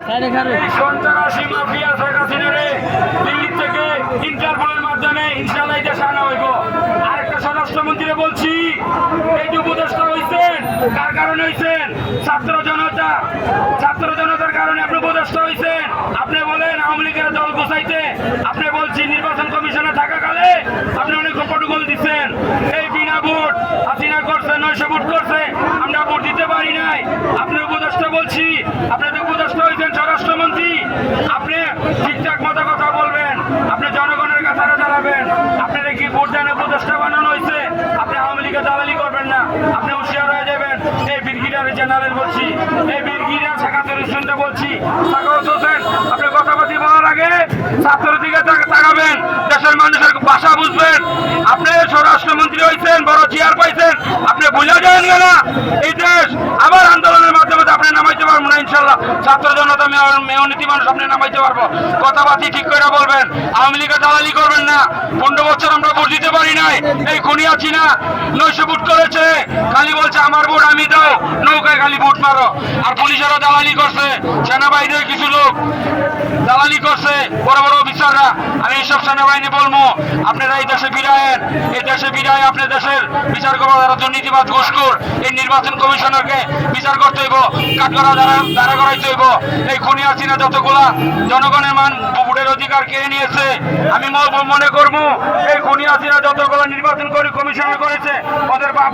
সন্ত্রাসী মাফিয়া শেখ হাসিনারে দিল্লি থেকে ইন্টারপোলের মাধ্যমে ইনশাআল্লাহ দেশে আনা হইব। আরেকটা স্বরাষ্ট্রমন্ত্রী বলছি, এই যে উপদেষ্টা হয়েছেন কার কারণে হয়েছেন? ছাত্র জনতার কারণে আপনি উপদেষ্টা হয়েছেন। আপনি বলেন আওয়ামী লীগের দল গোছাইতে, আপনি বলছি নির্বাচন কমিশনে থাকাকালে আপনি অনেক প্রটোকল দিচ্ছেন। এই বিনা ভোট হাসিনা করছে, 900 ভোট করছে, আমরা ভোট দিতে পারি নাই। আপনি উপদেষ্টা বলছি, আপনি তো উপদেষ্টা হয়েছেন স্বরাষ্ট্রমন্ত্রী, আপনি ঠিকঠাক মতো কথা বলবেন, আপনি জনগণের কাছে দাঁড়াবেন। আপনারা কি ভোট দেন উপদেষ্টা বানানো হয়েছে? আপনি আওয়ামী লীগের দালালি করবেন না, আপনি হুঁশিয়ার হয়ে যাবেন। এই ব্রিগেডিয়ার জেনারেল বলছি, এই ব্রিগেডিয়ার শাখাতুর শুনতে বলছি, আপনি কথাবার্তা বলার আগে ছাত্রের দিকে তাকাবেন, দেশের মানুষের ভাষা বুঝবেন। আপনি স্বরাষ্ট্রমন্ত্রী হয়েছেন, বড় চেয়ার পাইছেন, আপনি বুঝা যান না এই দেশ আবার আন্দোলনের মাধ্যমে আপনি নামাইতে পারবো না। ইনশাল্লাহ ছাত্র জনতা মেয়নীতি মানুষ আপনি নামাইতে পারবো। কথাবার্তা ঠিক করে বলবেন, আওয়ামী লীগের দালালি করবেন না। 15 বছর আমরা ভোট দিতে পারি নাই, এই খুনি আছি না 900 ভোট করেছে, খালি বলছে আমার ভোট আমি দাও, নৌকায় খালি ভোট মারো। আর পুলিশেরও দালালি করছে, সেনাবাহিনীর কিছু লোক দালালি করছে, বড় বড় অফিসাররা। আমি এইসব সেনাবাহিনী বলবো, আপনারা এই দেশে ফিরায়েন, এই দেশে ফিরায় আপনি দেশের বিচার করবো যারা দুর্নীতিবাদ ঘুষখোর। এই নির্বাচন কমিশনারকে বিচার করতে হইব, কাঠগড়া দাঁড়া করাইতে হইব। এই খুনি হাসিনা যতগুলা জনগণের ভোটের অধিকার কেড়ে নিয়েছে, আমি মনে করবো এই খুনি হাসিনা যতগুলা নির্বাচন কমিশনার করেছে ওদের বাপ